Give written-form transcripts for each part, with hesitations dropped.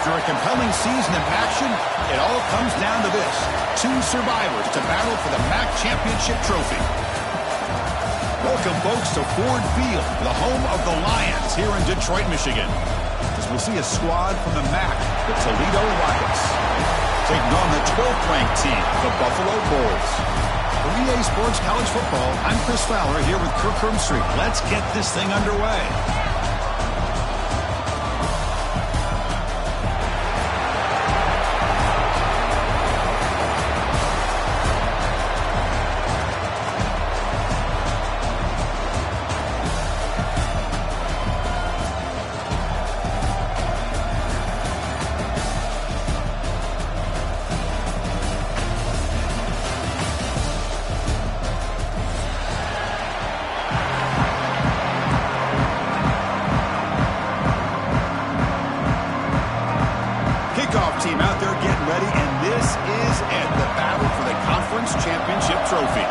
After a compelling season of action, it all comes down to this. Two survivors to battle for the MAC Championship trophy. Welcome, folks, to Ford Field, the home of the Lions here in Detroit, Michigan. As we'll see a squad from the MAC, the Toledo Rockets, taking on the 12th-ranked team, the Buffalo Bulls. For EA Sports College Football, I'm Chris Fowler here with Kirk Herbstreit. Let's get this thing underway. Team out there getting ready, and this is it, the battle for the conference championship trophy.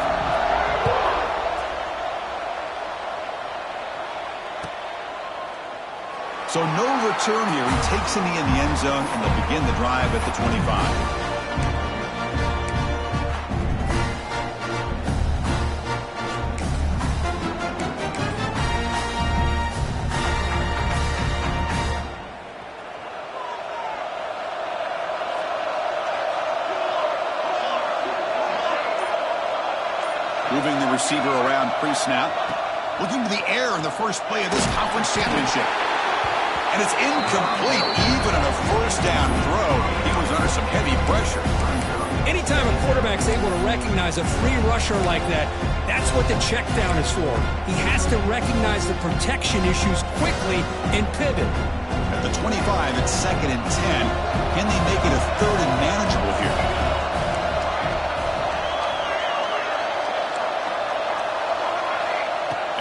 So no return here. He takes in the end zone, and they'll begin the drive at the 25. Moving the receiver around pre-snap. Looking to the air in the first play of this conference championship. And it's incomplete, even on a first down throw. He was under some heavy pressure. Anytime a quarterback's able to recognize a free rusher like that, that's what the check down is for. He has to recognize the protection issues quickly and pivot. At the 25, it's 2nd and 10. Can they make it a 3rd and manageable here?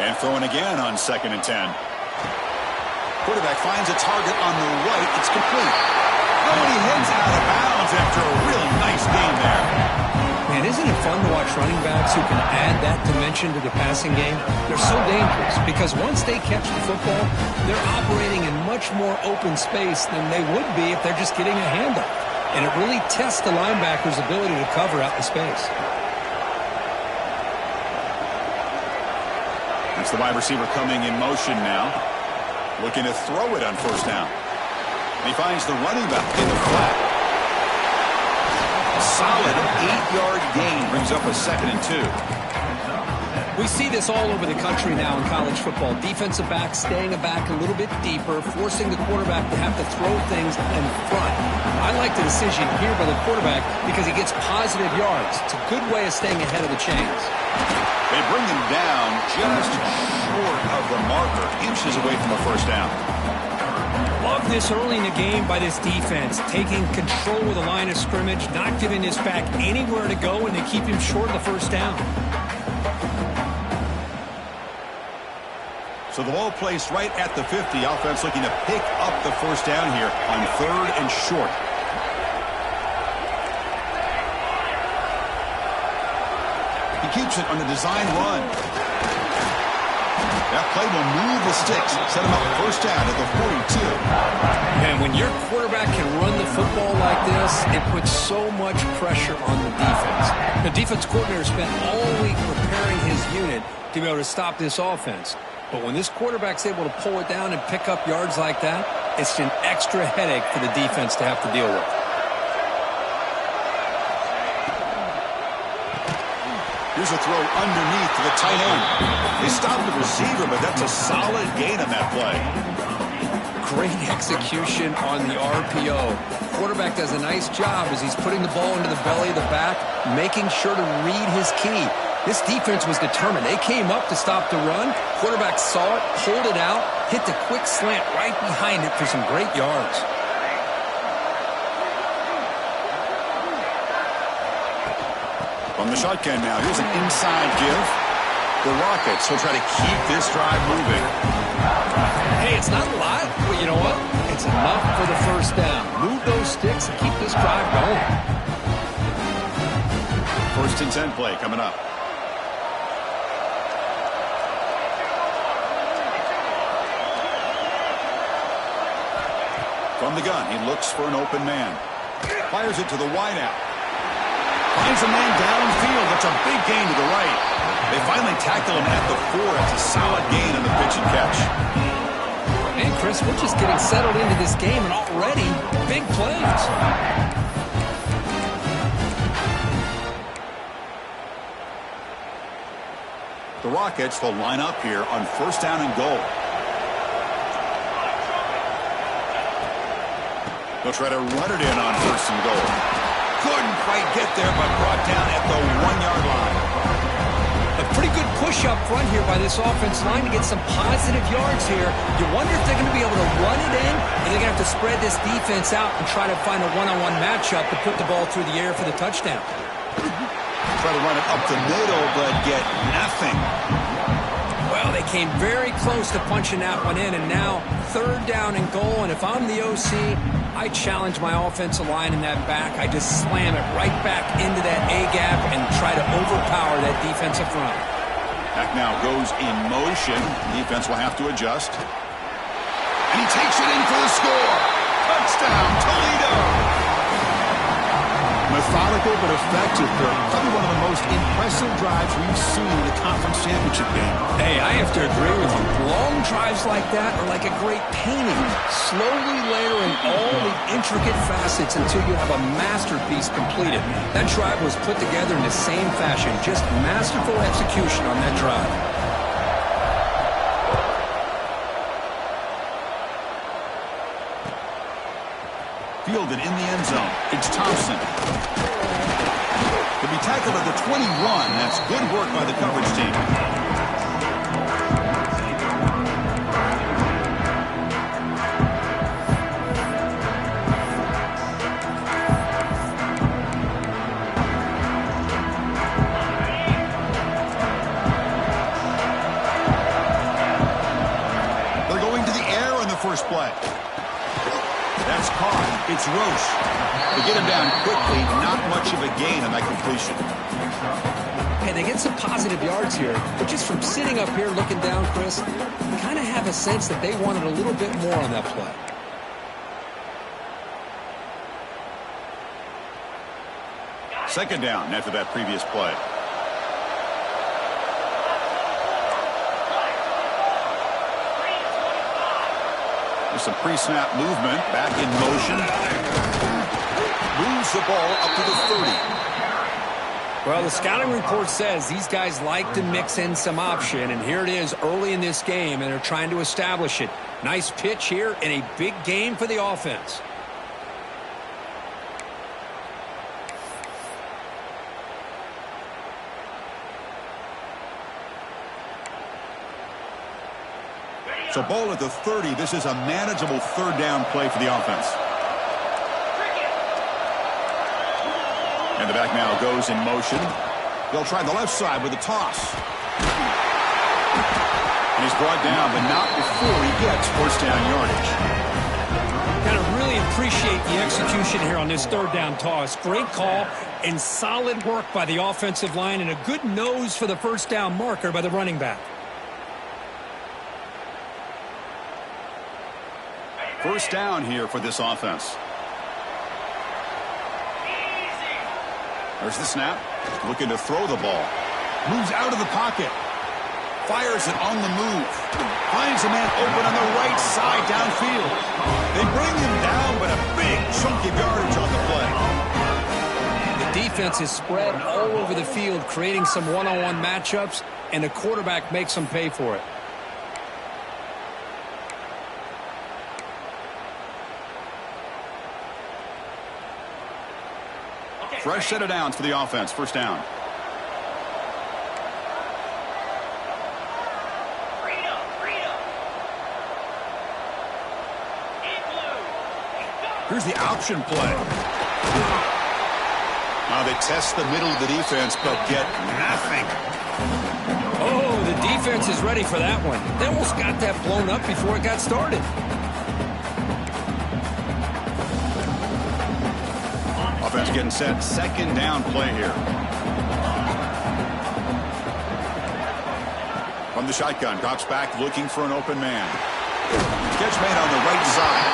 And throwing again on 2nd and 10. Quarterback finds a target on the right. It's complete. Oh, and he heads out of bounds after a really nice game there. Man, isn't it fun to watch running backs who can add that dimension to the passing game? They're so dangerous because once they catch the football, they're operating in much more open space than they would be if they're just getting a handoff. And it really tests the linebacker's ability to cover out the space. It's the wide receiver coming in motion now. Looking to throw it on first down. And he finds the running back in the flat. A solid 8-yard gain brings up a 2nd and 2. We see this all over the country now in college football. Defensive backs staying back a little bit deeper, forcing the quarterback to have to throw things in front. I like the decision here by the quarterback because he gets positive yards. It's a good way of staying ahead of the chains. They bring him down just short of the marker, inches away from a first down. Love this early in the game by this defense, taking control of the line of scrimmage, not giving this back anywhere to go, and they keep him short of the first down. So the ball placed right at the 50. Offense looking to pick up the first down here on 3rd and short. He keeps it on the design run. That play will move the sticks, set him up first down at the 42. And when your quarterback can run the football like this, it puts so much pressure on the defense. The defense coordinator spent all week preparing his unit to be able to stop this offense. But when this quarterback's able to pull it down and pick up yards like that, it's an extra headache for the defense to have to deal with. Here's a throw underneath to the tight end. They stopped the receiver, but that's a solid gain on that play. Great execution on the RPO. Quarterback does a nice job as he's putting the ball into the belly of the back, making sure to read his key. This defense was determined. They came up to stop the run. Quarterback saw it, pulled it out, hit the quick slant right behind it for some great yards. From the shotgun now, here's an inside give. The Rockets will try to keep this drive moving. Hey, it's not a lot, but you know what? It's enough for the first down. Move those sticks and keep this drive going. 1st and 10 play coming up. From the gun, he looks for an open man. Fires it to the wideout. Finds a man downfield. That's a big gain to the right. They finally tackle him at the 4. It's a solid gain on the pitch and catch. Man, Chris, we're just getting settled into this game, and already big plays. The Rockets will line up here on first down and goal. They'll try to run it in on 1st and goal. Couldn't quite get there, but brought down at the 1-yard line. A pretty good push up front here by this offense line to get some positive yards here. You wonder if they're going to be able to run it in, or they're going to have to spread this defense out and try to find a one-on-one matchup to put the ball through the air for the touchdown. Try to run it up the middle, but get nothing. Well, they came very close to punching that one in, and now 3rd down and goal. And if I'm the OC, I challenge my offensive line in that back. I just slam it right back into that A-gap and try to overpower that defensive front. Back now goes in motion. Defense will have to adjust. And he takes it heading for the score. Touchdown, Toledo. Methodical but effective, Kirk. Probably one of the most impressive drives we've seen in the conference championship game. Hey, I have to agree with you. Long drives like that are like a great painting. Slowly layering all the intricate facets until you have a masterpiece completed. That drive was put together in the same fashion. Just masterful execution on that drive. Fielded in the end zone. It's Thompson. To be tackled at the 21. That's good work by the coverage team. They're going to the air on the first play. That's caught. It's Roche. They get him down quickly. Not much of a gain on that completion. Hey, they get some positive yards here, but just from sitting up here looking down, Chris, you kind of have a sense that they wanted a little bit more on that play. Second down after that previous play. There's some pre-snap movement. Back in motion. Moves the ball up to the 30. Well, the scouting report says these guys like to mix in some option, and here it is early in this game, and they're trying to establish it. Nice pitch here in a big game for the offense. So ball at the 30. This is a manageable third down play for the offense. And the back now goes in motion. They'll try the left side with a toss. And he's brought down, but not before he gets first down yardage. Got to really appreciate the execution here on this third down toss. Great call and solid work by the offensive line, and a good nose for the first down marker by the running back. First down here for this offense. There's the snap. Looking to throw the ball. Moves out of the pocket. Fires it on the move. Finds a man open on the right side downfield. They bring him down, but a big chunk of yardage on the play. The defense is spread all over the field, creating some one-on-one matchups, and the quarterback makes them pay for it. Fresh set of downs for the offense. First down. Here's the option play. Now they test the middle of the defense, but get nothing. Oh, the defense is ready for that one. They almost got that blown up before it got started. Offense getting set. Second down play here. From the shotgun, drops back looking for an open man. Catch made on the right side.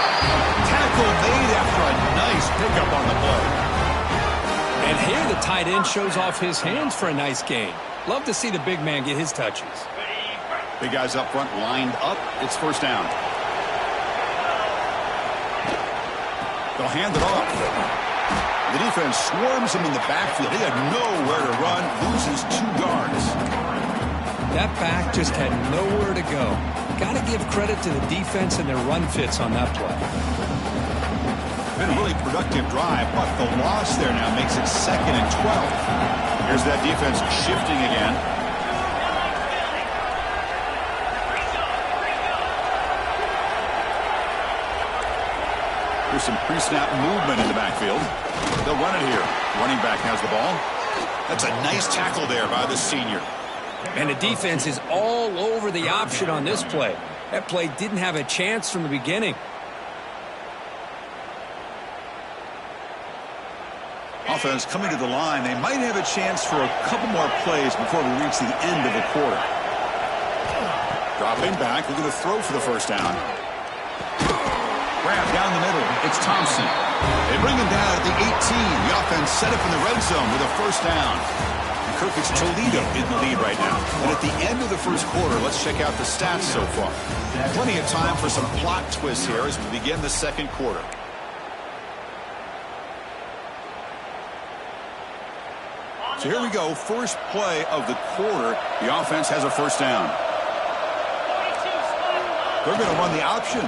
Tackle made after a nice pickup on the play. And here the tight end shows off his hands for a nice gain. Love to see the big man get his touches. Big guys up front lined up. It's first down. They'll hand it off. The defense swarms him in the backfield. He had nowhere to run, loses 2 yards. That back just had nowhere to go. Got to give credit to the defense and their run fits on that play. Been a really productive drive, but the loss there now makes it 2nd and 12. Here's that defense shifting again. There's some pre-snap movement in the backfield. They'll run it here. Running back has the ball. That's a nice tackle there by the senior. And the defense is all over the option on this play. That play didn't have a chance from the beginning. Offense coming to the line. They might have a chance for a couple more plays before we reach the end of the quarter. Dropping back, looking to throw for the first down. grab down the middle. It's Thompson. They bring him down at the 18. The offense set up in the red zone with a first down. Kirk, it's Toledo in the lead right now. And at the end of the first quarter, let's check out the stats so far. Plenty of time for some plot twists here as we begin the second quarter. So here we go, first play of the quarter. The offense has a first down. They're going to run the option.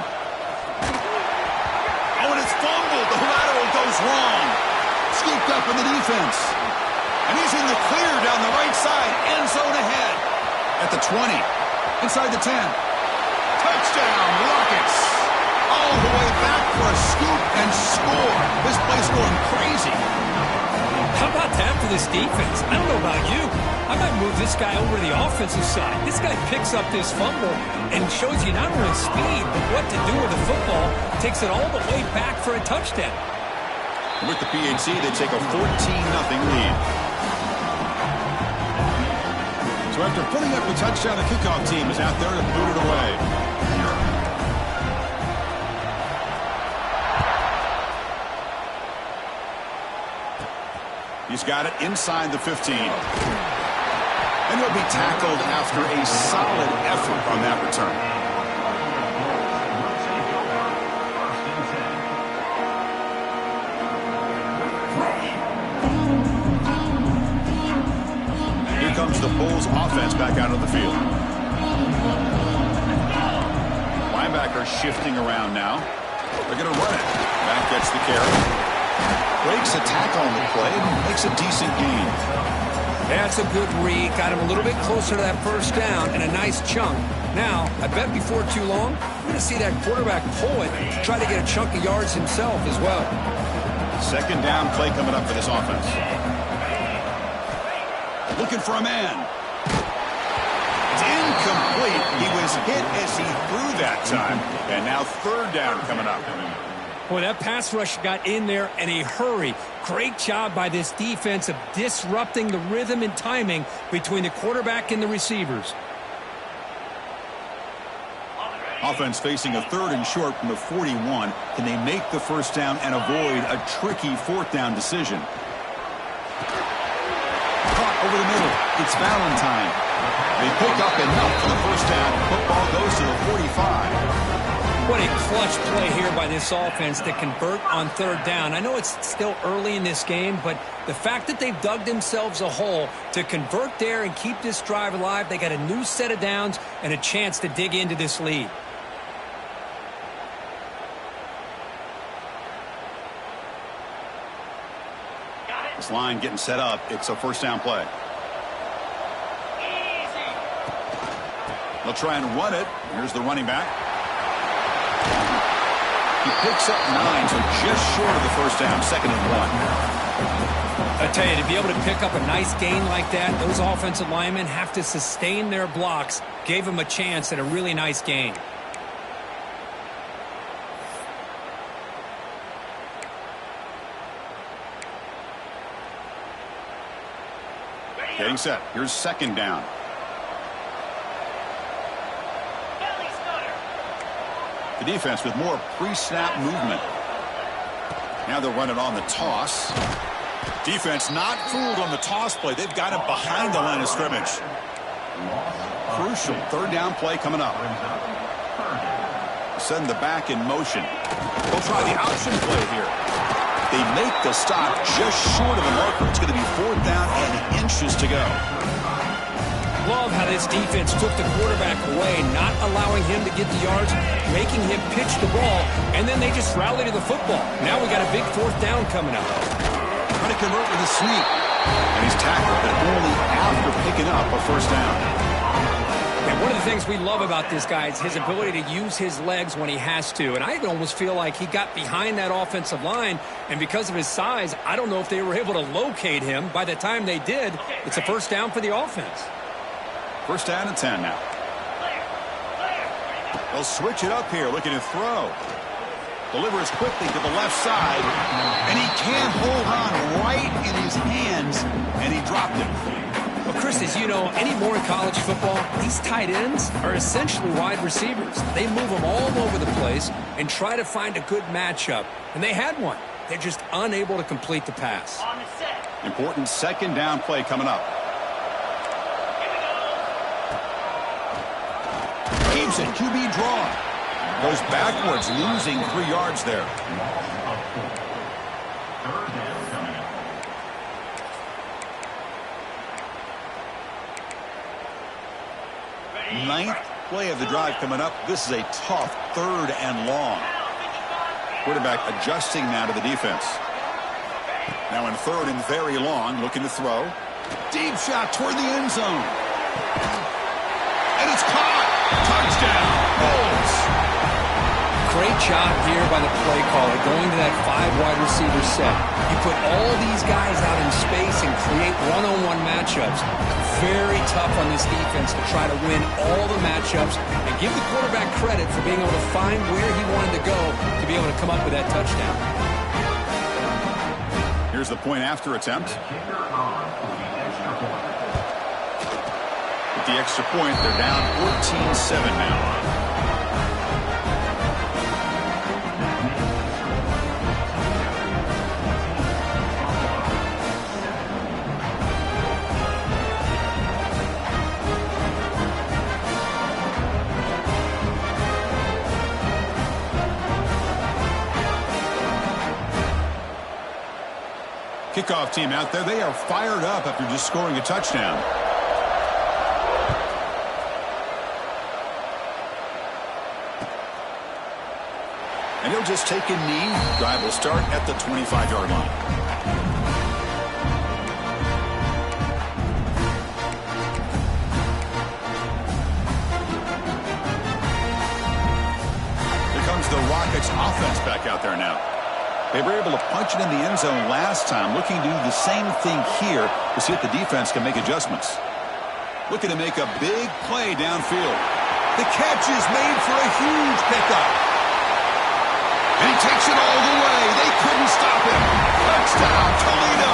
Oh, and it's fumbled. The lateral goes wrong. Scooped up in the defense. And he's in the clear down the right side. End zone ahead. At the 20. Inside the 10. Touchdown, Rockets. All the way back for a scoop and score. This play's going crazy. How about that for this defense? I don't know about you. I might move this guy over to the offensive side. This guy picks up this fumble and shows you not only speed, but what to do with the football. Takes it all the way back for a touchdown. With the PHC, they take a 14-0 lead. So after putting up the touchdown, the kickoff team is out there to boot it away. He's got it inside the 15. And he'll be tackled after a solid effort on that return. Here comes the Bulls offense back out of the field. Linebacker shifting around now. They're going to run it. Back gets the carry. Breaks a tackle on the play and makes a decent gain. That's a good read. Got him a little bit closer to that first down and a nice chunk. Now, I bet before too long, we're going to see that quarterback pull it, try to get a chunk of yards himself as well. Second down play coming up for this offense. Looking for a man. It's incomplete. He was hit as he threw that time. And now third down coming up. Boy, that pass rush got in there in a hurry. Great job by this defense of disrupting the rhythm and timing between the quarterback and the receivers. Offense facing a third and short from the 41. Can they make the first down and avoid a tricky fourth down decision? Caught over the middle. It's Valentine. They pick up enough for the first down. Football goes to the 45. What a clutch play here by this offense to convert on third down. I know it's still early in this game, but the fact that they've dug themselves a hole to convert there and keep this drive alive, they got a new set of downs and a chance to dig into this lead. This line getting set up. It's a first down play. They'll try and run it. Here's the running back. He picks up 9, so just short of the first down, 2nd and 1. I tell you, to be able to pick up a nice gain like that, those offensive linemen have to sustain their blocks. Gave them a chance at a really nice gain. Getting set. Here's second down. The defense with more pre-snap movement. Now they'll run it on the toss. Defense not fooled on the toss play. They've got him behind the line of scrimmage. Crucial third down play coming up. Send the back in motion. They'll try the option play here. They make the stop just short of the marker. It's going to be fourth down and inches to go. Love how this defense took the quarterback away, not allowing him to get the yards, making him pitch the ball, and then they just rally to the football. Now we got a big fourth down coming up. Trying to convert with a sweep. And he's tackled, but only after picking up a first down. And one of the things we love about this guy is his ability to use his legs when he has to. And I almost feel like he got behind that offensive line, and because of his size, I don't know if they were able to locate him. By the time they did, it's a first down for the offense. First down and 10 now. They'll switch it up here, looking to throw. Delivers quickly to the left side, and he can't hold on right in his hands, and he dropped it. Well, Chris, Chris, as you know, anymore in college football, these tight ends are essentially wide receivers. They move them all over the place and try to find a good matchup. And they had one. They're just unable to complete the pass. Important second down play coming up. Keeps it, QB draw. Goes backwards, losing 3 yards there. Ninth play of the drive coming up. This is a tough 3rd and long. Quarterback adjusting now to the defense. Now in 3rd and very long, looking to throw. Deep shot toward the end zone. And it's caught. Touchdown. Bulls. Great job here by the play caller going to that 5 wide receiver set. You put all these guys out in space and create one-on-one matchups. Very tough on this defense to try to win all the matchups and give the quarterback credit for being able to find where he wanted to go to be able to come up with that touchdown. Here's the point after attempt. With the extra point, they're down 14-7 now. Kickoff team out there, they are fired up after just scoring a touchdown. And he'll just take a knee. Drive will start at the 25-yard line. Here comes the Rockets offense back out there now. They were able to punch it in the end zone last time, looking to do the same thing here to see if the defense can make adjustments. Looking to make a big play downfield. The catch is made for a huge pickup. And he takes it all the way. They couldn't stop him. Touchdown, Toledo.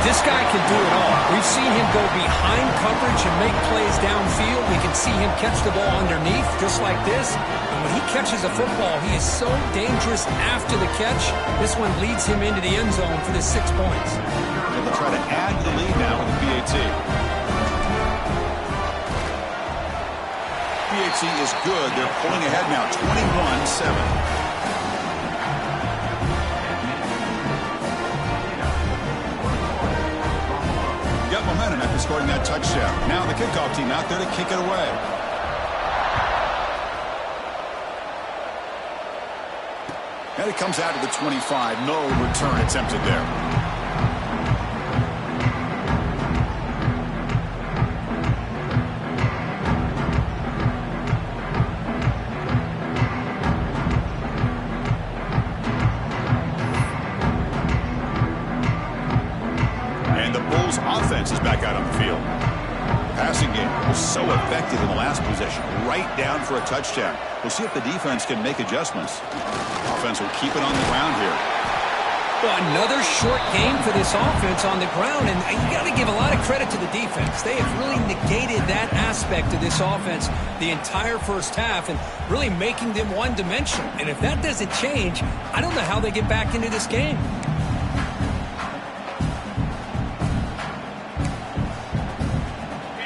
This guy can do it all. We've seen him go behind coverage and make plays downfield. We can see him catch the ball underneath just like this. And when he catches a football, he is so dangerous after the catch. This one leads him into the end zone for the 6 points. And they'll try to add to the lead now with the PAT. PAT is good. They're pulling ahead now, 21-7. Got momentum after scoring that touchdown. Now the kickoff team out there to kick it away. And it comes out to the 25. No return attempted there. Offense is back out on the field. The passing game was so effective in the last possession, right down for a touchdown. We'll see if the defense can make adjustments. Offense will keep it on the ground here. Well, another short game for this offense on the ground, and you got to give a lot of credit to the defense. They have really negated that aspect of this offense the entire first half and really making them one-dimensional. And if that doesn't change, I don't know how they get back into this game.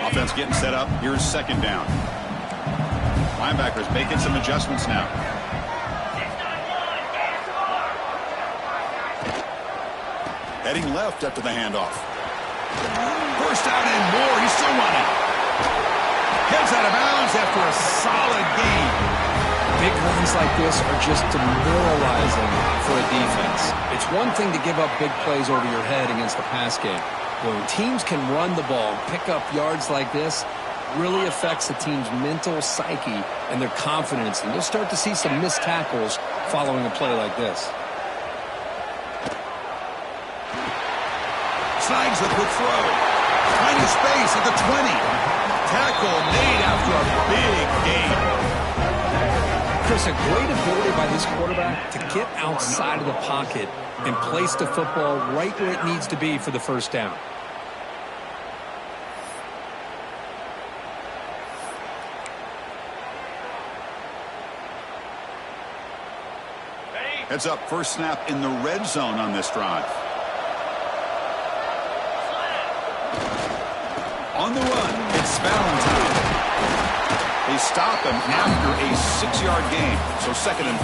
Offense getting set up. Here's second down. Linebackers making some adjustments now. Heading left after the handoff. First down and more. He's still running. Heads out of bounds after a solid game. Big runs like this are just demoralizing for a defense. It's one thing to give up big plays over your head against the pass game. When teams can run the ball and pick up yards like this, really affects the team's mental psyche and their confidence. And you'll start to see some missed tackles following a play like this. Snags the quick throw. Tiny space at the 20. Tackle made after a big gain. Chris, a great ability by this quarterback to get outside of the pocket and place the football right where it needs to be for the first down. Heads up, first snap in the red zone on this drive. On the run, it's Valentine. They stop him after a 6-yard gain, so 2nd and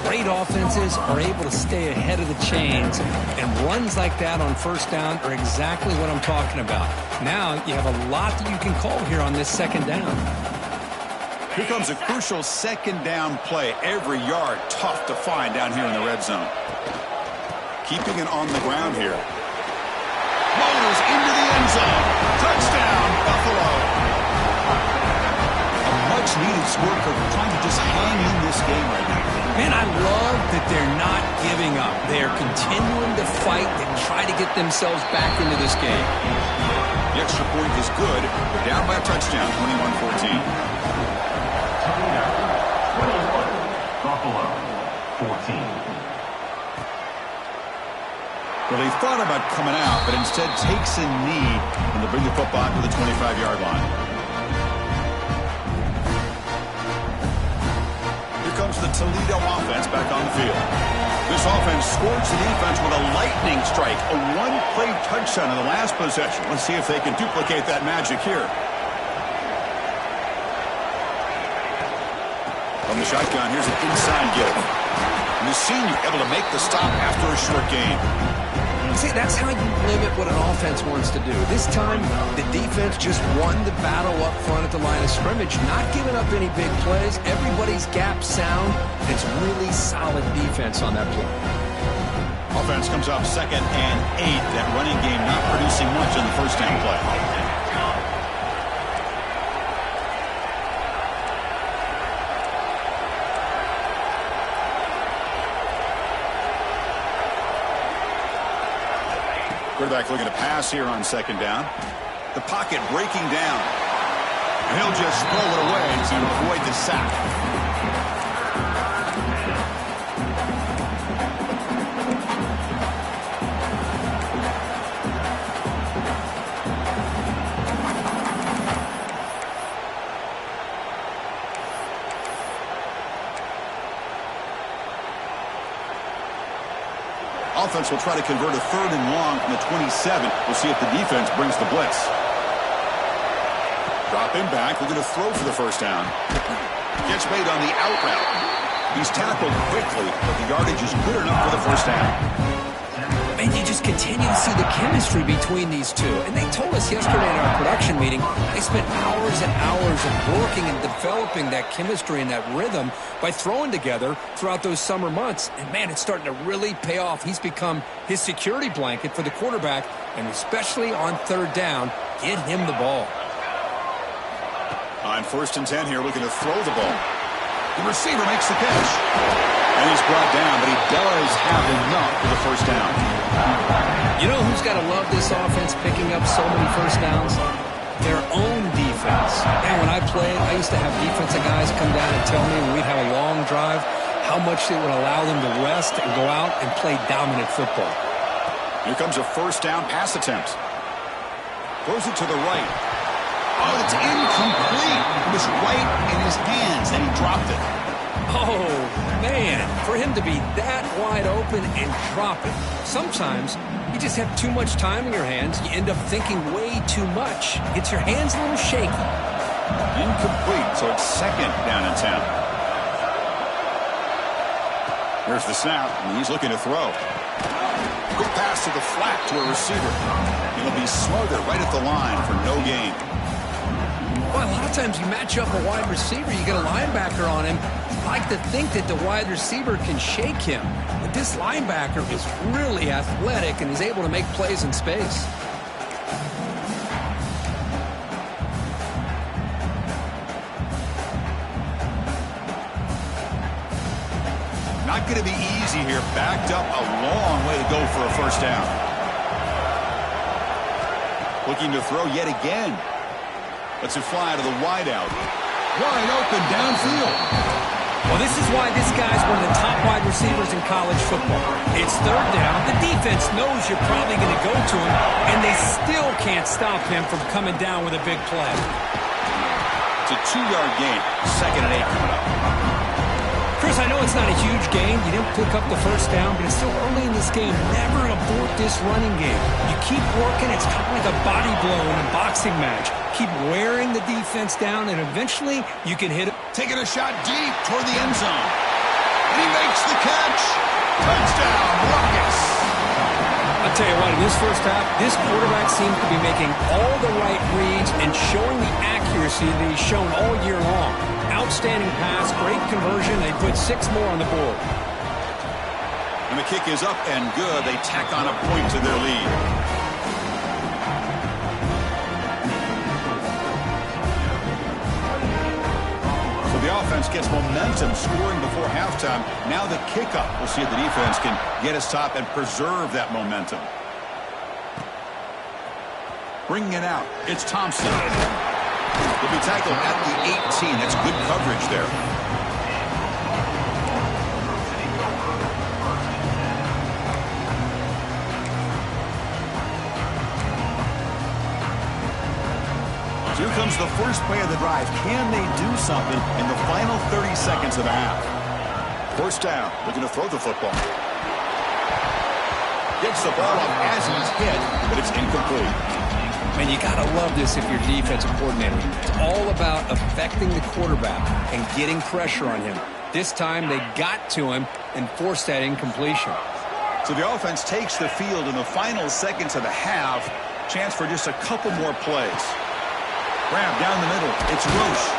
4. Great offenses are able to stay ahead of the chains, and runs like that on first down are exactly what I'm talking about. Now you have a lot that you can call here on this 2nd down. Here comes a crucial 2nd down play. Every yard tough to find down here in the red zone. Keeping it on the ground here. Motors into the end zone. Touchdown, Buffalo. A much-needed score for trying to just hang in this game right now. Man, I love that they're not giving up. They are continuing to fight and try to get themselves back into this game. The extra point is good. They're down by a touchdown, 21-14. Buffalo, 14. Well, they thought about coming out, but instead takes a knee and they bring the football to the 25-yard line. Here comes the Toledo offense back on the field. This offense scored the defense with a lightning strike, a one-play touchdown in the last possession. Let's see if they can duplicate that magic here. From the shotgun, here's an inside give. And the senior able to make the stop after a short gain. See, that's how you limit what an offense wants to do. This time, the defense just won the battle up front at the line of scrimmage, not giving up any big plays. Everybody's gap sound. It's really solid defense on that play. Offense comes up 2nd and 8. That running game not producing much in the first down play. Quarterback looking to pass here on 2nd down. The pocket breaking down. And he'll just throw it away to avoid the sack. Offense will try to convert a 3rd and long from the 27. We'll see if the defense brings the blitz. Drop him back. We're going to throw for the first down. Gets made on the out route. He's tackled quickly, but the yardage is good enough for the first down. And you just continue to see the chemistry between these two. And they told us yesterday in our production meeting, they spent hours and hours of working and developing that chemistry and that rhythm by throwing together throughout those summer months. And, man, it's starting to really pay off. He's become his security blanket for the quarterback, and especially on 3rd down, get him the ball. On 1st and 10 here, looking to throw the ball. The receiver makes the catch. And he's brought down, but he does have enough for the first down. You know who's got to love this offense picking up so many first downs? Their own defense. And when I played, I used to have defensive guys come down and tell me when we'd have a long drive how much it would allow them to rest and go out and play dominant football. Here comes a first down pass attempt. Throws it to the right. Oh, it's incomplete. It was right in his hands, and he dropped it. Oh, man, for him to be that wide open and drop it. Sometimes you just have too much time in your hands. You end up thinking way too much. Gets your hands a little shaky. Incomplete, so it's 2nd down and 10. Here's the snap, and he's looking to throw. Quick pass to the flat to a receiver. It'll be smothered right at the line for no gain. Well, a lot of times you match up a wide receiver, you get a linebacker on him. You like to think that the wide receiver can shake him. But this linebacker is really athletic and is able to make plays in space. Not going to be easy here. Backed up a long way to go for a first down. Looking to throw yet again. Lets it fly to the wideout. Wide open downfield. Well, this is why this guy's one of the top wide receivers in college football. It's 3rd down. The defense knows you're probably going to go to him, and they still can't stop him from coming down with a big play. It's a 2-yard gain. 2nd and 8 coming up. Chris, I know it's not a huge gain. You didn't pick up the first down, but it's still early in this game. Never abort this running game. You keep working. It's kind of like a body blow in a boxing match. Keep wearing the defense down, and eventually you can hit it. Taking a shot deep toward the end zone. And he makes the catch. Touchdown, Rockets. I'll tell you what, in this first half, this quarterback seems to be making all the right reads and showing the accuracy that he's shown all year long. Outstanding pass, great conversion. They put 6 more on the board. And the kick is up and good. They tack on a point to their lead. So the offense gets momentum scoring before halftime. Now the kickoff. We'll see if the defense can get a stop and preserve that momentum. Bringing it out, it's Thompson. He'll be tackled at the 18. That's good coverage there. So here comes the first play of the drive. Can they do something in the final 30 seconds of the half? First down. Looking to throw the football. Gets the ball up as he's hit, but it's incomplete. Man, you got to love this if you're defensive coordinator. It's all about affecting the quarterback and getting pressure on him. This time they got to him and forced that incompletion. So the offense takes the field in the final seconds of the half. Chance for just a couple more plays. Grab down the middle. It's Roche.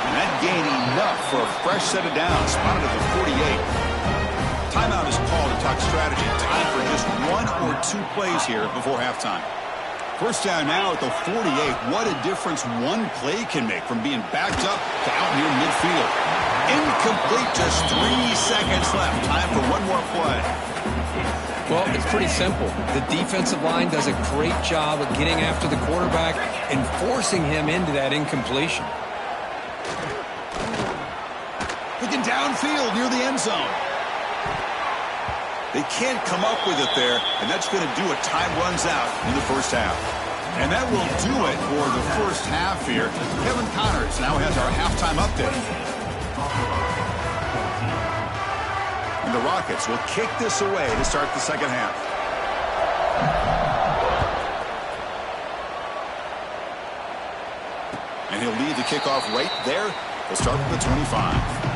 And that gained enough for a fresh set of downs. Spotted at the 48. Timeout is called to talk strategy. Time for just 1 or 2 plays here before halftime. First down now at the 48. What a difference one play can make from being backed up to out near midfield. Incomplete, just 3 seconds left. Time for one more play. Well, it's pretty simple. The defensive line does a great job of getting after the quarterback and forcing him into that incompletion. Looking downfield near the end zone. They can't come up with it there, and that's going to do it. Time runs out in the first half. And that will do it for the first half here. Kevin Connors now has our halftime update. And the Rockets will kick this away to start the second half. And he'll lead the kickoff right there. They'll start with the 25.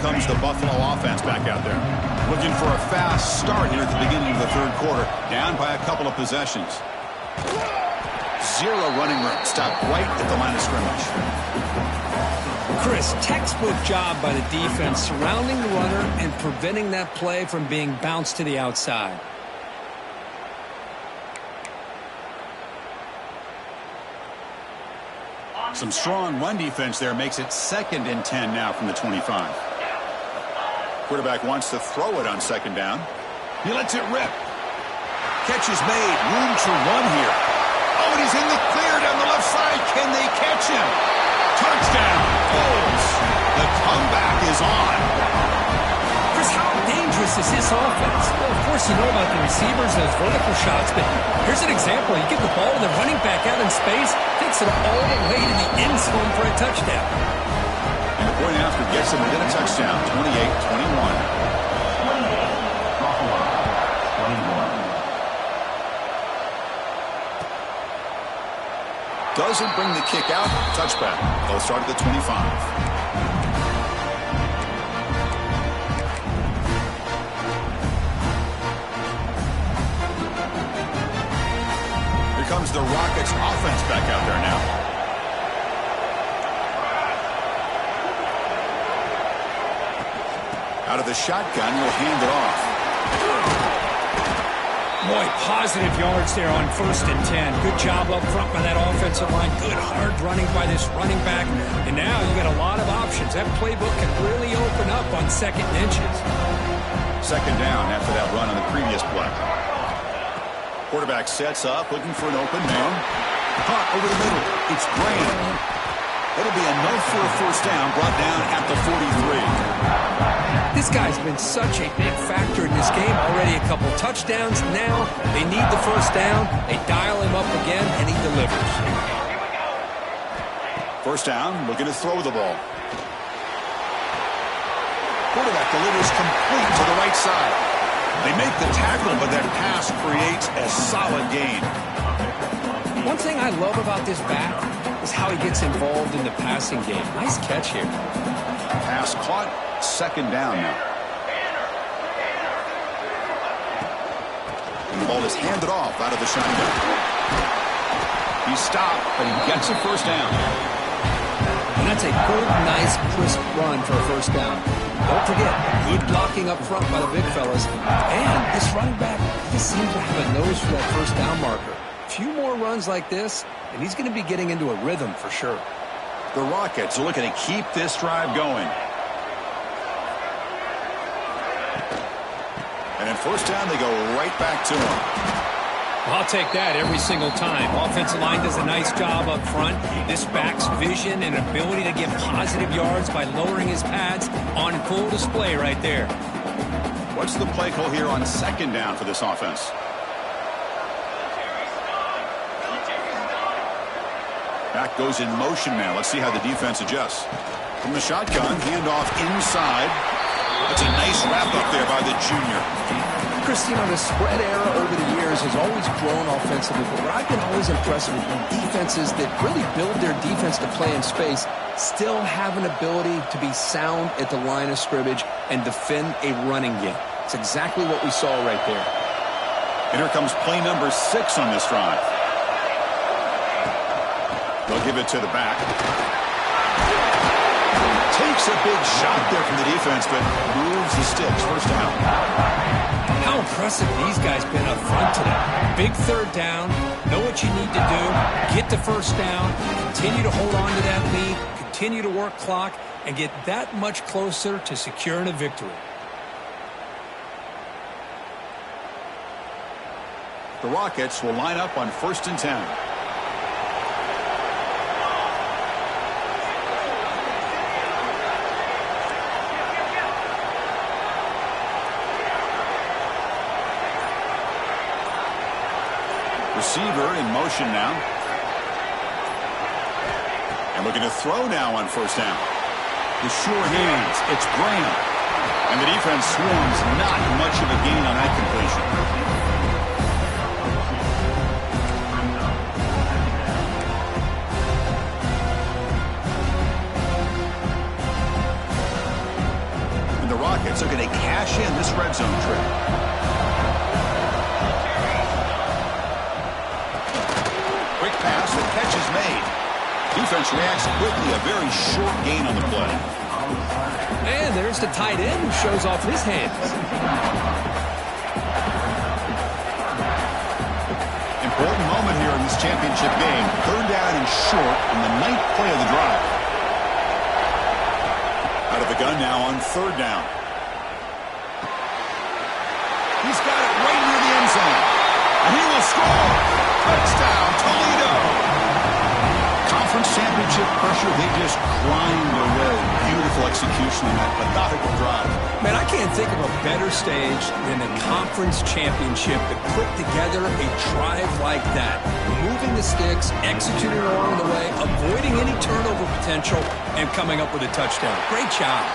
Comes the Buffalo offense back out there. Looking for a fast start here at the beginning of the third quarter. Down by a couple of possessions. 0 running room. Stopped right at the line of scrimmage. Chris, textbook job by the defense surrounding the runner and preventing that play from being bounced to the outside. Some strong run defense there makes it 2nd and 10 now from the 25. Quarterback wants to throw it on 2nd down. He lets it rip. Catch is made. Room to run here. Oh, and he's in the clear down the left side. Can they catch him? Touchdown. Bulls. The comeback is on. Chris, how dangerous is this offense? Well, of course, you know about the receivers, those vertical shots, but here's an example. You give the ball to the running back out in space, takes it all the way to the end zone for a touchdown. And the point after gets him within a touchdown, 28-21. Doesn't bring the kick out. Touchback. They'll start at the 25. Here comes the Rockets offense back out there now. Out of the shotgun, will hand it off. Boy, positive yards there on 1st and 10. Good job up front by that offensive line. Good hard running by this running back. And now you got a lot of options. That playbook can really open up on 2nd and inches. 2nd down after that run on the previous play. Quarterback sets up, looking for an open man. Caught over the middle. It's Graham. It'll be enough for a 1st down, brought down at the 43. This guy's been such a big factor in this game. Already a couple touchdowns. Now they need the first down. They dial him up again, and he delivers. First down, looking to throw the ball. Quarterback delivers complete to the right side. They make the tackle, but that pass creates a solid gain. One thing I love about this back is how he gets involved in the passing game. Nice catch here. Pass caught, second down now. And the ball is handed off out of the shotgun. He's stopped, but he gets a first down. And that's a good, nice, crisp run for a first down. Don't forget, good blocking up front by the big fellas. And this running back just seems to have a nose for that first down marker. A few more runs like this, and he's going to be getting into a rhythm for sure. The Rockets are looking to keep this drive going. And in first down, they go right back to him. I'll take that every single time. Offensive line does a nice job up front. This back's vision and ability to get positive yards by lowering his pads on full display right there. What's the play call here on second down for this offense? Back goes in motion now. Let's see how the defense adjusts. From the shotgun, handoff inside. That's a nice wrap up there by the junior. Christine, the spread era over the years has always grown offensively, but what I've been always impressed with defenses that really build their defense to play in space still have an ability to be sound at the line of scrimmage and defend a running game. It's exactly what we saw right there. And here comes play number 6 on this drive. They'll give it to the back. Takes a big shot there from the defense, but moves the sticks. First down. How impressive these guys been up front today. Big third down. Know what you need to do. Get the first down. Continue to hold on to that lead. Continue to work clock and get that much closer to securing a victory. The Rockets will line up on 1st and 10. Receiver in motion now. And looking to throw now on first down. The sure hands. It's Graham. And the defense swarms. Not much of a gain on that completion. And the Rockets are going to cash in this red zone trip. Pass, the catch is made. Defense reacts quickly, a very short gain on the play. And there's the tight end who shows off his hands. Important moment here in this championship game. 3rd down and short in the 9th play of the drive. Out of the gun now on 3rd down. He's got it right near the end zone. And he will score. Touchdown, Toledo. Conference championship pressure, they just grind away. Beautiful execution in that methodical drive. Man, I can't think of a better stage than the conference championship to put together a drive like that. Moving the sticks, executing along the way, avoiding any turnover potential, and coming up with a touchdown. Great job.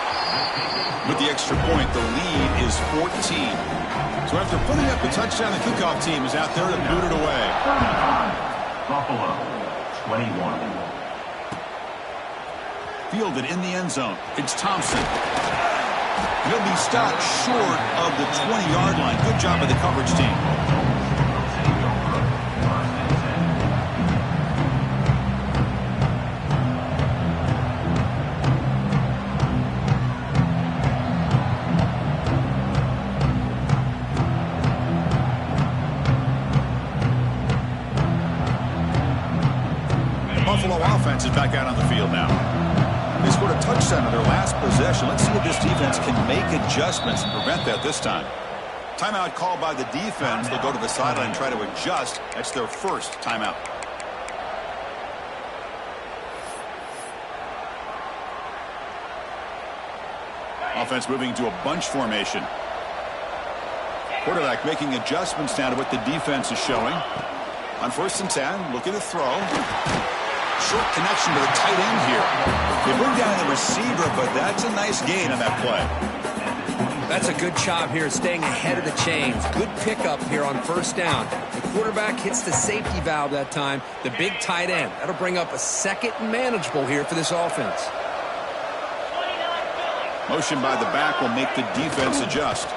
With the extra point, the lead is 14. So after putting up the touchdown, the kickoff team is out there to boot it away. Buffalo, 21. Fielded in the end zone. It's Thompson. He'll be stopped short of the 20-yard line. Good job by the coverage team. Buffalo offense is back out on the field now. They scored a touchdown on their last possession. Let's see if this defense can make adjustments and prevent that this time. Timeout called by the defense. They'll go to the sideline and try to adjust. That's their first timeout. Offense moving to a bunch formation. Quarterback making adjustments now to what the defense is showing. On 1st and 10, looking to throw. Short connection to the tight end here. They bring down the receiver, but that's a nice gain on that play. That's a good job here, staying ahead of the chains. Good pickup here on 1st down. The quarterback hits the safety valve that time, the big tight end. That'll bring up a 2nd and manageable here for this offense. Motion by the back will make the defense adjust.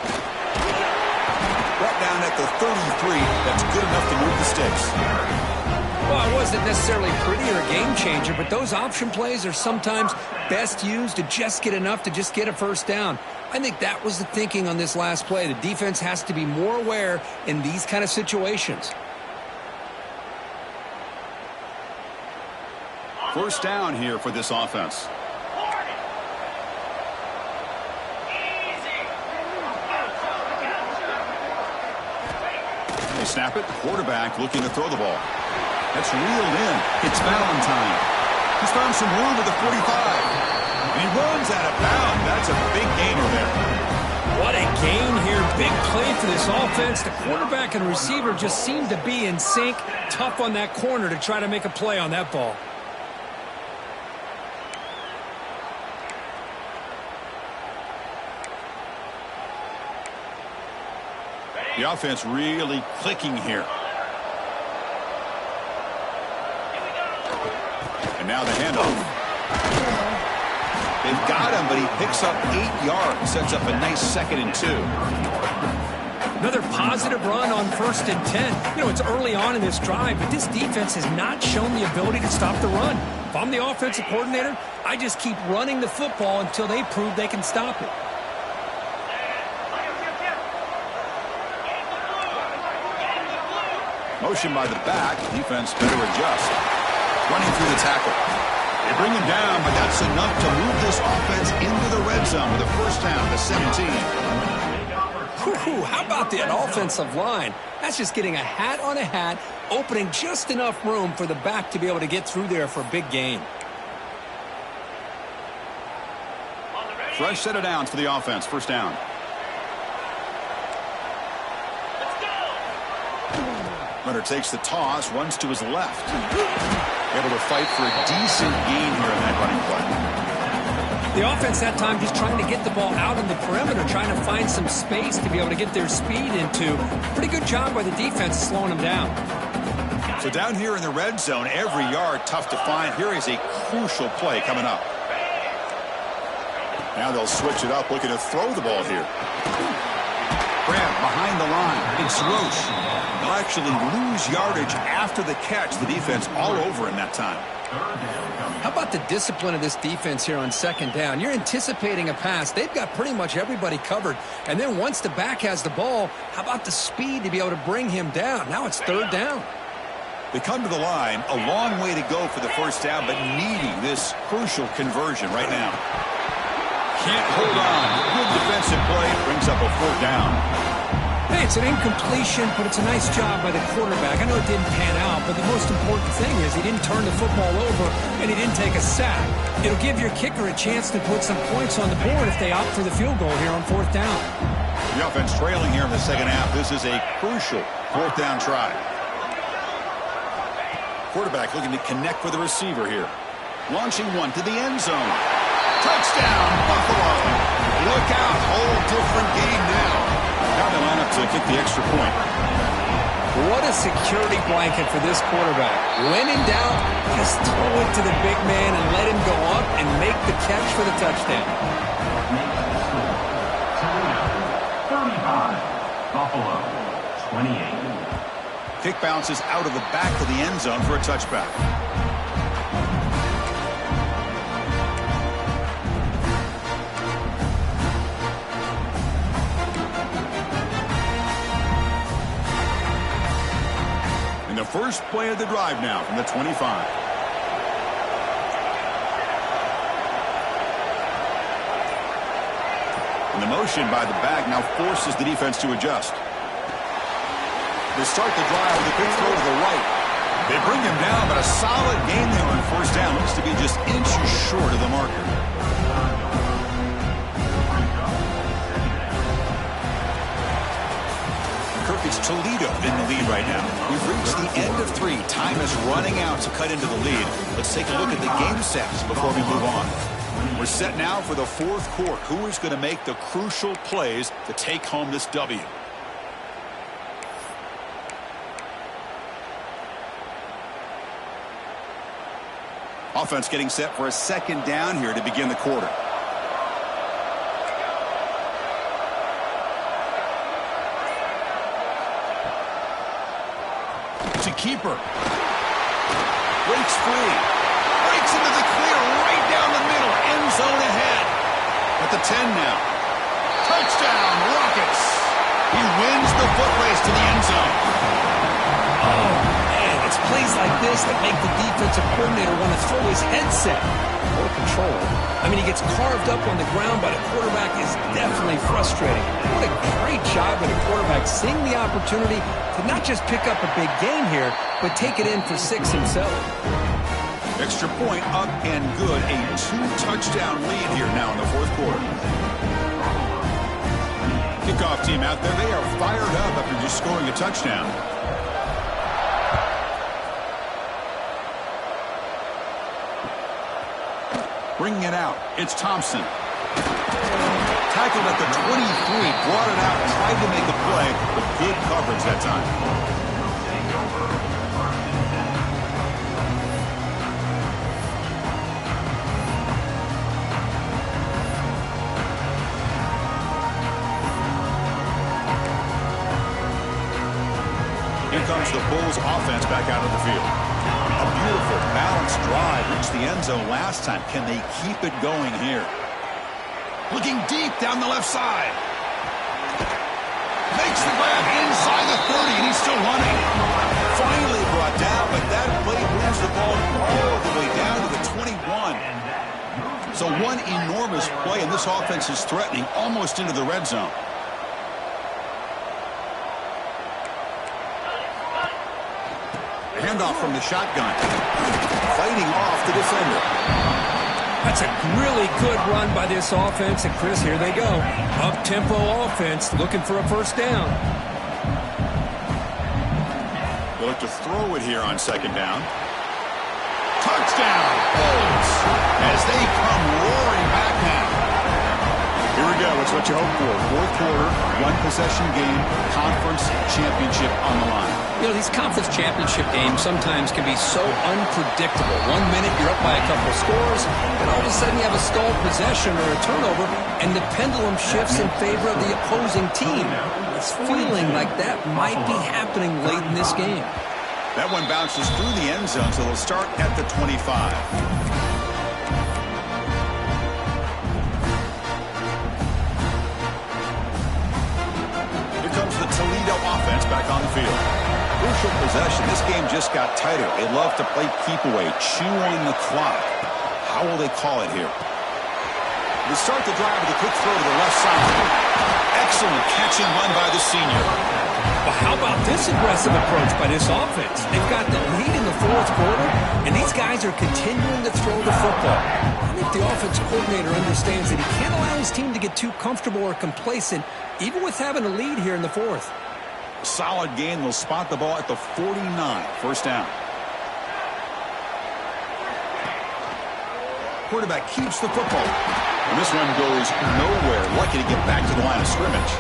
Brought down at the 33. That's good enough to move the sticks. Well, it wasn't necessarily pretty or a game changer, but those option plays are sometimes best used to just get enough to just get a 1st down. I think that was the thinking on this last play. The defense has to be more aware in these kind of situations. 1st down here for this offense. They snap it. Quarterback looking to throw the ball. That's reeled in. It's Valentine. He's found some room at the 45. And he runs out of bounds. That's a big gainer there. What a gain here. Big play for this offense. The quarterback and receiver just seem to be in sync. Tough on that corner to try to make a play on that ball. The offense really clicking here. And now the handoff. They've got him, but he picks up 8 yards. Sets up a nice 2nd and 2. Another positive run on 1st and 10. You know, it's early on in this drive, but this defense has not shown the ability to stop the run. If I'm the offensive coordinator, I just keep running the football until they prove they can stop it. Motion by the back. Defense better adjust. Running through the tackle. They bring him down, but that's enough to move this offense into the red zone with a 1st down to 17. How about that offensive line? That's just getting a hat on a hat, opening just enough room for the back to be able to get through there for a big gain. Fresh set of downs for the offense. 1st down. Runner takes the toss, runs to his left. Able to fight for a decent gain here in that running play. The offense that time just trying to get the ball out on the perimeter, trying to find some space to be able to get their speed into. Pretty good job by the defense slowing them down. So down here in the red zone, every yard tough to find. Here is a crucial play coming up. Now they'll switch it up, looking to throw the ball here. Grab behind the line. It's Roche. They'll actually lose yardage after the catch. The defense all over in that time. How about the discipline of this defense here on 2nd down? You're anticipating a pass. They've got pretty much everybody covered. And then once the back has the ball, how about the speed to be able to bring him down? Now it's 3rd down. They come to the line. A long way to go for the 1st down, but needing this crucial conversion right now. Can't hold on. Good defensive play. Brings up a 4th down. Hey, it's an incompletion, but it's a nice job by the quarterback. I know it didn't pan out, but the most important thing is he didn't turn the football over and he didn't take a sack. It'll give your kicker a chance to put some points on the board if they opt for the field goal here on 4th down. The offense trailing here in the 2nd half. This is a crucial 4th down try. Quarterback looking to connect with the receiver here. Launching one to the end zone. Touchdown, Buffalo. Look out, whole different game now. Now they line up to kick the extra point. What a security blanket for this quarterback. When in doubt, just throw it to the big man and let him go up and make the catch for the touchdown. Toledo, 35. Buffalo, 28. Kick bounces out of the back of the end zone for a touchback. And the first play of the drive now from the 25. And the motion by the back now forces the defense to adjust. They start the drive with a quick throw to the right. They bring him down, but a solid gain there on 1st down. Looks to be just inches short of the marker. It's Toledo in the lead right now. We've reached the end of 3. Time is running out to cut into the lead. Let's take a look at the game sets before we move on. We're set now for the 4th quarter. Who is going to make the crucial plays to take home this W? Offense getting set for a 2nd down here to begin the quarter. To keeper. Breaks free. Breaks into the clear right down the middle. End zone ahead. At the 10 now. Touchdown, Rockets. He wins the foot race to the end zone. Oh, man, it's plays like this that make the defensive coordinator want to throw his headset. More control. I mean, he gets carved up on the ground by the quarterback is definitely frustrating. What a great job by the quarterback seeing the opportunity to not just pick up a big gain here, but take it in for 6 himself. Extra point up and good. A 2-touchdown lead here now in the 4th quarter. Kickoff team out there. They are fired up after just scoring a touchdown. Bringing it out. It's Thompson. Tackled at the 23. Brought it out. Tried to make a play, but good coverage that time. Here comes the Bulls offense back out of the field. A beautiful, balanced drive. Reached the end zone last time. Can they keep it going here? Looking deep down the left side. Makes the grab inside the 30, and he's still running. Finally brought down, but that play moves the ball all the way down to the 21. So one enormous play, and this offense is threatening almost into the red zone. Handoff from the shotgun. Fighting off the defender. That's a really good run by this offense. And, Chris, here they go. Up-tempo offense looking for a 1st down. They'll look to throw it here on 2nd down. Touchdown, Bulls, as they come roaring back now. Here we go. It's what you hope for. 4th quarter, 1-possession game, conference championship on the line. You know, these conference championship games sometimes can be so unpredictable. 1 minute you're up by a couple of scores, and all of a sudden you have a stalled possession or a turnover, and the pendulum shifts in favor of the opposing team. It's feeling like that might be happening late in this game. That one bounces through the end zone, so they'll start at the 25. Here comes the Toledo offense back on the field. Crucial possession. This game just got tighter. They love to play keep away, chew on the clock. How will they call it here? They start the drive with a quick throw to the left side. Excellent catch and run by the senior. Well, how about this aggressive approach by this offense? They've got the lead in the 4th quarter, and these guys are continuing to throw the football. I think the offense coordinator understands that he can't allow his team to get too comfortable or complacent, even with having a lead here in the 4th. Solid gain. They'll spot the ball at the 49. 1st down. Quarterback keeps the football. And this one goes nowhere. Lucky to get back to the line of scrimmage.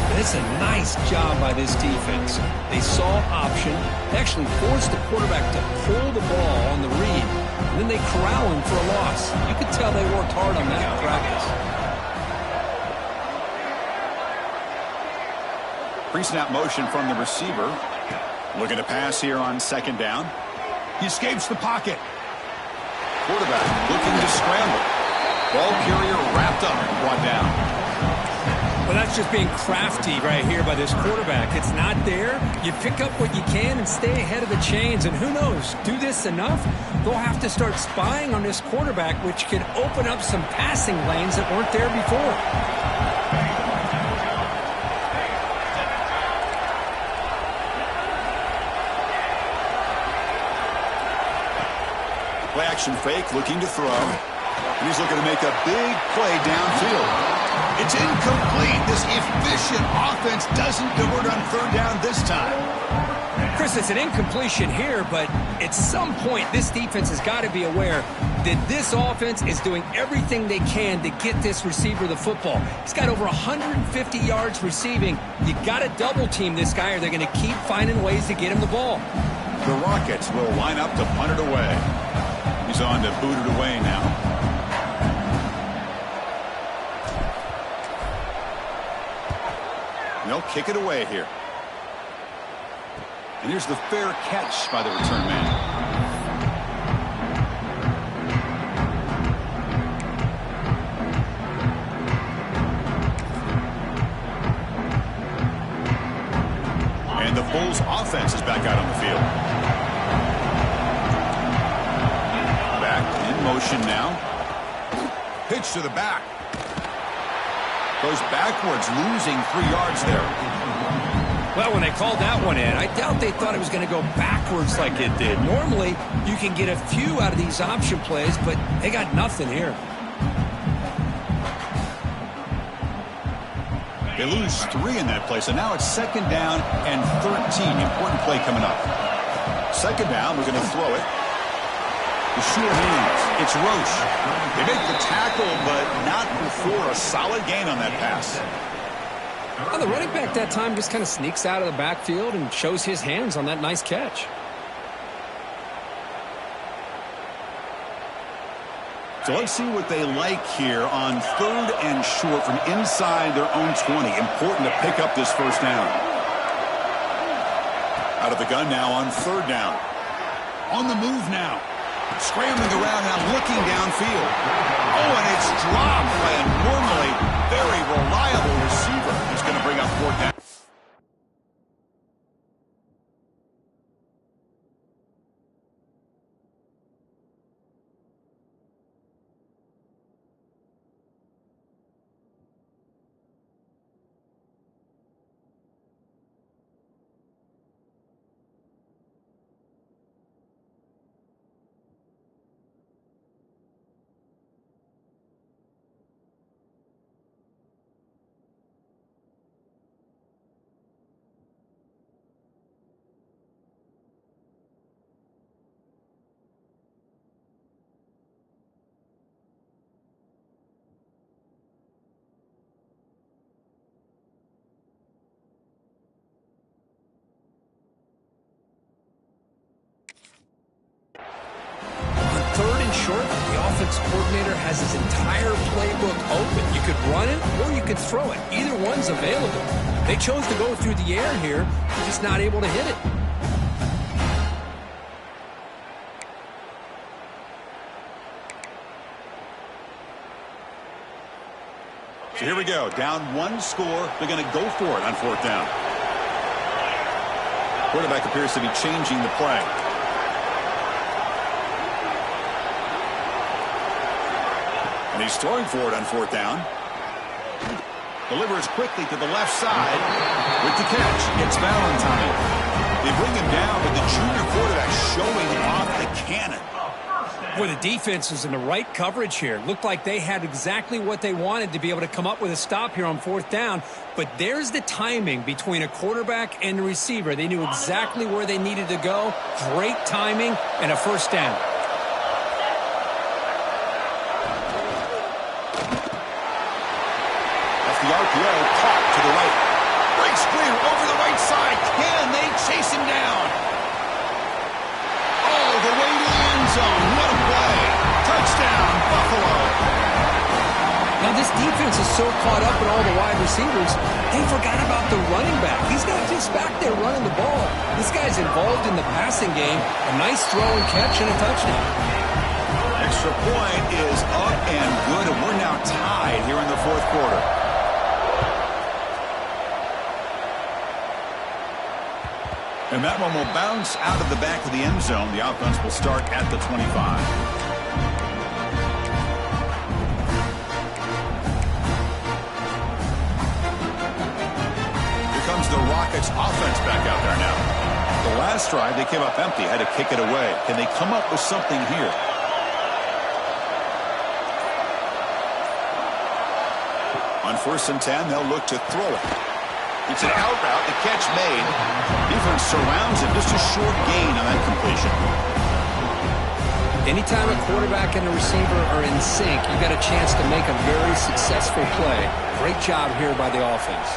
And it's a nice job by this defense. They saw option. They actually forced the quarterback to pull the ball on the read. And then they corral him for a loss. You could tell they worked hard on that in practice. Pre-snap motion from the receiver. Looking to pass here on 2nd down. He escapes the pocket. Quarterback looking to scramble. Ball carrier wrapped up and brought down. Well, that's just being crafty right here by this quarterback. It's not there. You pick up what you can and stay ahead of the chains. And who knows, do this enough, they'll have to start spying on this quarterback, which can open up some passing lanes that weren't there before. Play action fake, looking to throw. And he's looking to make a big play downfield. It's incomplete. This efficient offense doesn't convert on third down this time. Chris, it's an incompletion here, but at some point, this defense has got to be aware that this offense is doing everything they can to get this receiver the football. He's got over 150 yards receiving. You got to double team this guy or they're going to keep finding ways to get him the ball. The Rockets will line up to punt it away. He's on to boot it away now. They'll kick it away here. And here's the fair catch by the return man. And the Bulls offense is back out on the field. Back in motion now. Pitch to the back. Goes backwards, losing 3 yards there. Well, when they called that one in, I doubt they thought it was going to go backwards like it did. Normally, you can get a few out of these option plays, but they got nothing here. They lose 3 in that play, so now it's second down and 13. Important play coming up. Second down, we're going to throw it. The sure hands. It's Roche. They make the tackle, but not before a solid gain on that pass. Well, the running back that time just kind of sneaks out of the backfield and shows his hands on that nice catch. So let's see what they like here on third and short from inside their own 20. Important to pick up this first down. Out of the gun now on third down. On the move now. Scrambling around now, looking downfield. Oh, and it's dropped by a normally very reliable receiver. He's going to bring up fourth down. Third and short, the offense coordinator has his entire playbook open. You could run it or you could throw it. Either one's available. They chose to go through the air here, just not able to hit it. So here we go. Down one score. They're going to go for it on fourth down. Quarterback appears to be changing the play. And he's throwing for it on fourth down. Delivers quickly to the left side. With the catch, it's Valentine. They bring him down, but the junior quarterback showing off the cannon. Boy, the defense was in the right coverage here. Looked like they had exactly what they wanted to be able to come up with a stop here on fourth down. But there's the timing between a quarterback and the receiver. They knew exactly where they needed to go. Great timing and a first down. The RPO caught to the right. Great screen over the right side. Can they chase him down? All the way to the end zone. What a play. Touchdown, Buffalo. Now this defense is so caught up in all the wide receivers, they forgot about the running back. He's not just back there running the ball. This guy's involved in the passing game. A nice throw and catch and a touchdown. Extra point is up and good, and we're now tied here in the fourth quarter. And that one will bounce out of the back of the end zone. The offense will start at the 25. Here comes the Rockets offense back out there now. The last drive, they came up empty, had to kick it away. Can they come up with something here? On 1st and 10, they'll look to throw it. It's an out route. The catch made. Defense surrounds him. Just a short gain on that completion. Anytime a quarterback and a receiver are in sync, you got a chance to make a very successful play. Great job here by the offense.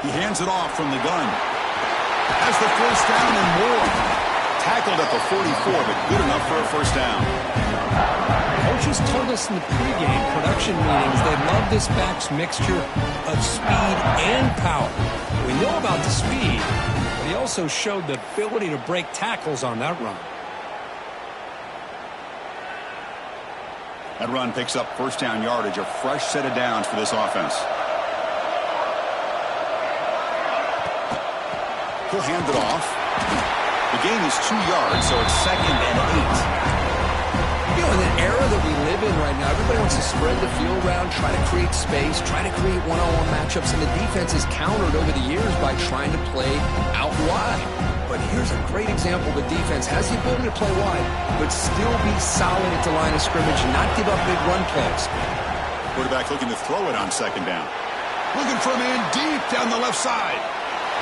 He hands it off from the gun. Has the first down and more. Tackled at the 44, but good enough for a first down. Coaches told us in the pregame production meetings they love this back's mixture of speed and power. We know about the speed, but he also showed the ability to break tackles on that run. That run picks up first down yardage, a fresh set of downs for this offense. He'll hand it off. The gain is 2 yards, so it's 2nd and 8. You know, in the era that we live in right now, everybody wants to spread the field around, try to create space, try to create one-on-one matchups, and the defense is countered over the years by trying to play out wide. But here's a great example of a defense has the ability to play wide, but still be solid at the line of scrimmage and not give up big run plays. Quarterback looking to throw it on 2nd down. Looking for a man deep down the left side.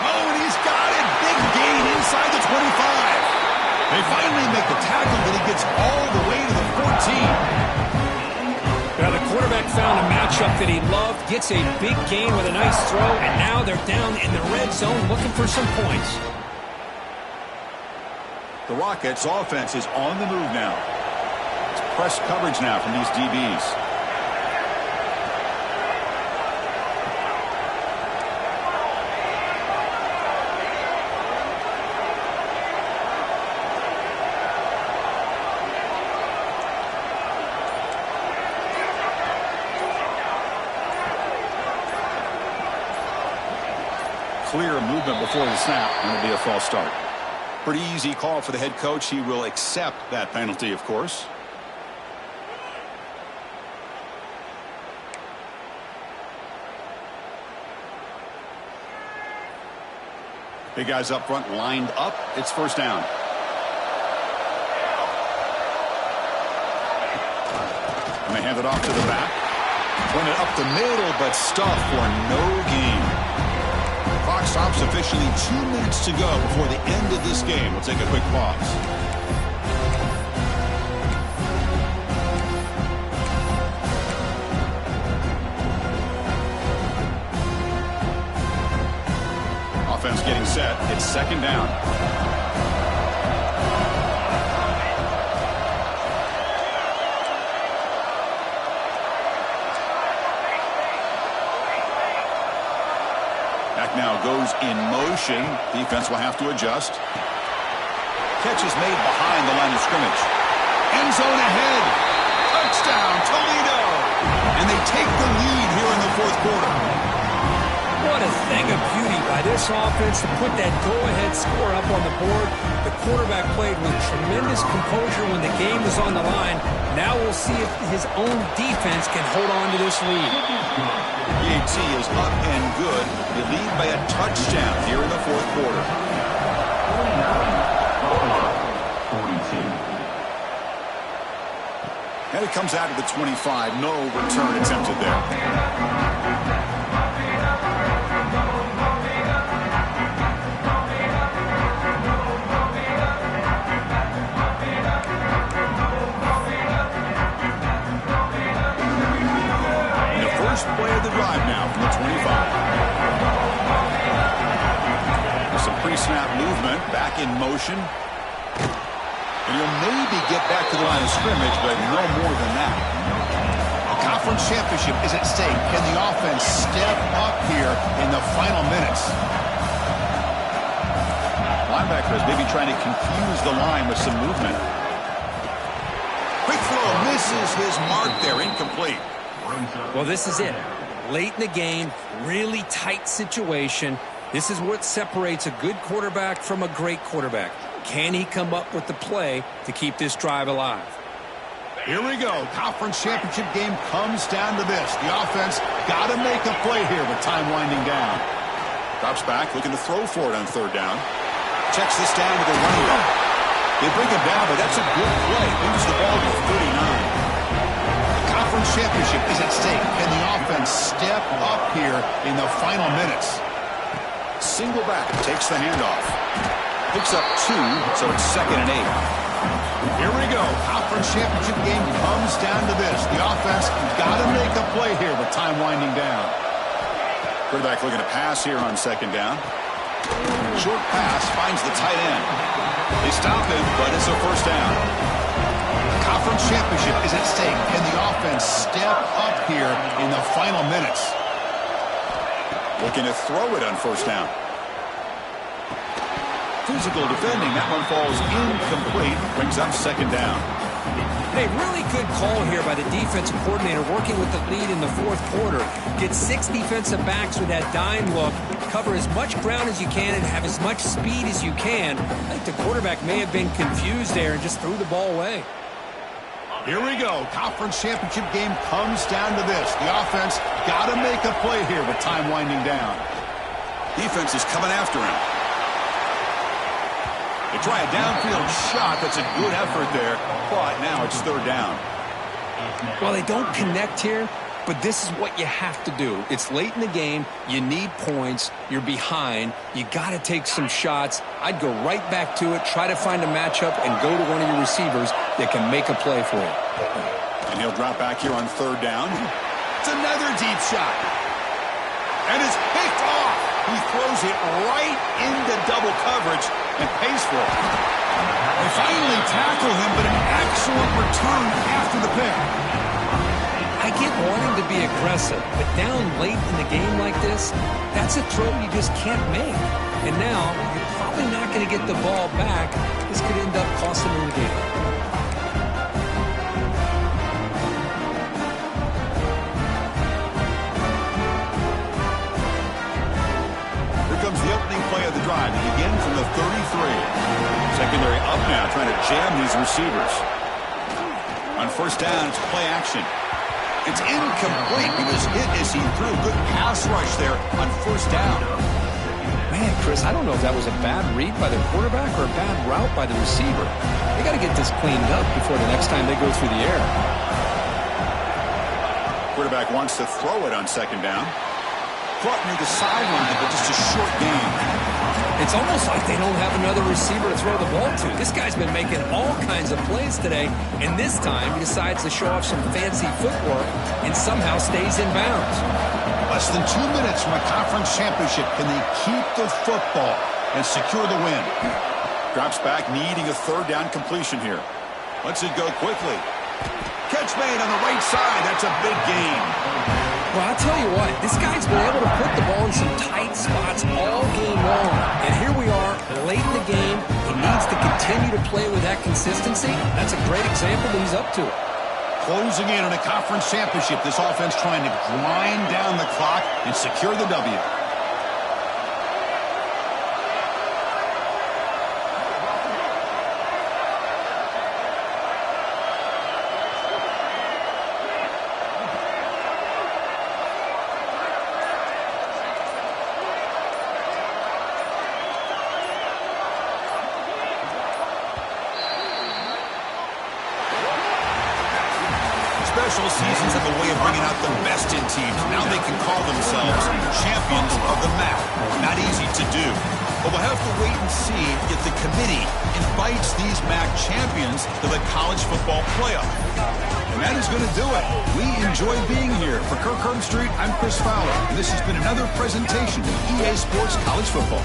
Oh, and he's got it. Big gain inside the 25. They finally make the tackle, but he gets all the way to the 14. Now the quarterback found a matchup that he loved, gets a big gain with a nice throw, and now they're down in the red zone looking for some points. The Rockets' offense is on the move now. It's press coverage now from these DBs. Clear movement before the snap, and it'll be a false start. Pretty easy call for the head coach. He will accept that penalty, of course. Big guys up front lined up. It's first down. And they hand it off to the back. Run it up the middle, but stuffed for no gain. Clock stops officially 2 minutes to go before the end of this game. We'll take a quick pause. Offense getting set. It's 2nd down. Now goes in motion. Defense will have to adjust. Catch is made behind the line of scrimmage. End zone ahead. Touchdown, Toledo. And they take the lead here in the 4th quarter. What a thing of beauty by this offense to put that go-ahead score up on the board. The quarterback played with tremendous composure when the game was on the line. Now we'll see if his own defense can hold on to this lead. PAT is up and good. They lead by a touchdown here in the 4th quarter. 42. And it comes out to the 25. No return attempted there. First play of the drive now from the 25. Some pre-snap movement, back in motion. And he'll maybe get back to the line of scrimmage, but no more than that. A conference championship is at stake. Can the offense step up here in the final minutes? Linebacker is maybe trying to confuse the line with some movement. Quick throw, misses his mark there, incomplete. Well, this is it. Late in the game, really tight situation. This is what separates a good quarterback from a great quarterback. Can he come up with the play to keep this drive alive? Here we go. Conference championship game comes down to this. The offense got to make a play here with time winding down. Drops back, looking to throw for it on 3rd down. Checks this down with a running back. They bring him down, but that's a good play. Moves the ball to 39. conference championship is at stake. Can the offense step up here in the final minutes? Single back takes the handoff. Picks up 2, so it's 2nd and 8. Here we go. Conference championship game comes down to this. The offense got to make a play here with time winding down. Quarterback looking to pass here on 2nd down. Short pass finds the tight end. They stop him, but it's a 1st down. Conference championship is at stake. Can the offense step up here in the final minutes? Looking to throw it on 1st down. Physical defending. That one falls incomplete. Brings up 2nd down. Hey, really good call here by the defensive coordinator working with the lead in the 4th quarter. Get 6 defensive backs with that dime look. Cover as much ground as you can and have as much speed as you can. I think the quarterback may have been confused there and just threw the ball away. Here we go. Conference championship game comes down to this. The offense got to make a play here with time winding down. Defense is coming after him. They try a downfield shot. That's a good effort there. But now it's 3rd down. Well, they don't connect here, but this is what you have to do. It's late in the game. You need points. You're behind. You got to take some shots. I'd go right back to it, try to find a matchup, and go to one of your receivers that can make a play for you. And he'll drop back here on 3rd down. It's another deep shot. And it's picked off. He throws it right into double coverage and pays for it. They finally tackle him, but an excellent return after the pick. I get wanting to be aggressive, but down late in the game like this, that's a throw you just can't make. And now, you're probably not going to get the ball back. This could end up costing you the game. Here comes the opening play of the drive. They begin from the 33. Secondary up now, trying to jam these receivers. On 1st down, it's play action. It's incomplete. He was hit as he threw. Good pass rush there on 1st down. Man, Chris, I don't know if that was a bad read by the quarterback or a bad route by the receiver. They got to get this cleaned up before the next time they go through the air. Quarterback wants to throw it on 2nd down. Caught near the sideline, but just a short game. It's almost like they don't have another receiver to throw the ball to. This guy's been making all kinds of plays today, and this time he decides to show off some fancy footwork and somehow stays in bounds. Less than 2 minutes from a conference championship. Can they keep the football and secure the win? Drops back, needing a 3rd down completion here. Lets it go quickly. Catch made on the right side. That's a big gain. Well, I'll tell you what, this guy's been able to put the ball in some tight spots all game long. And here we are, late in the game. He needs to continue to play with that consistency. That's a great example that he's up to it. Closing in on a conference championship. This offense trying to grind down the clock and secure the W. Special seasons have a way of bringing out the best in teams. Now they can call themselves champions of the MAC. Not easy to do. But we'll have to wait and see if the committee invites these MAC champions to the college football playoff. And that is going to do it. We enjoy being here. For Kirk Herbstreit, I'm Chris Fowler. And this has been another presentation of EA Sports College Football.